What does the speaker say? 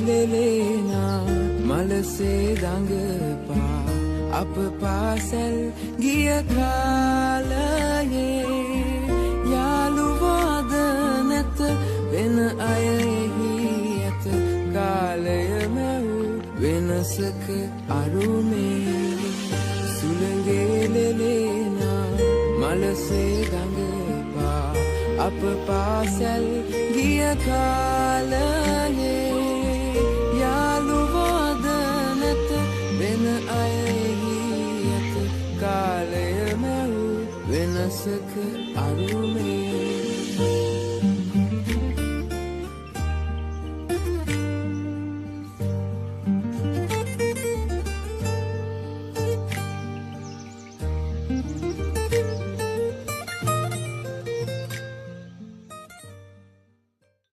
ලෙලේනා මලසේ දඟපා අප පාසැල් ගිය කාලයේ යාළුවාද නැත වෙන අයෙහි ඇත කාලය මැව් වෙනසක අරුමේ සුළඟේ ලෙලේනා මලසේ දඟපා අප පාසැල් ගිය කාලයේ යාළුවාද නැත වෙන අයෙහි ඇත කාලය මැව් වෙනසක අරුමේ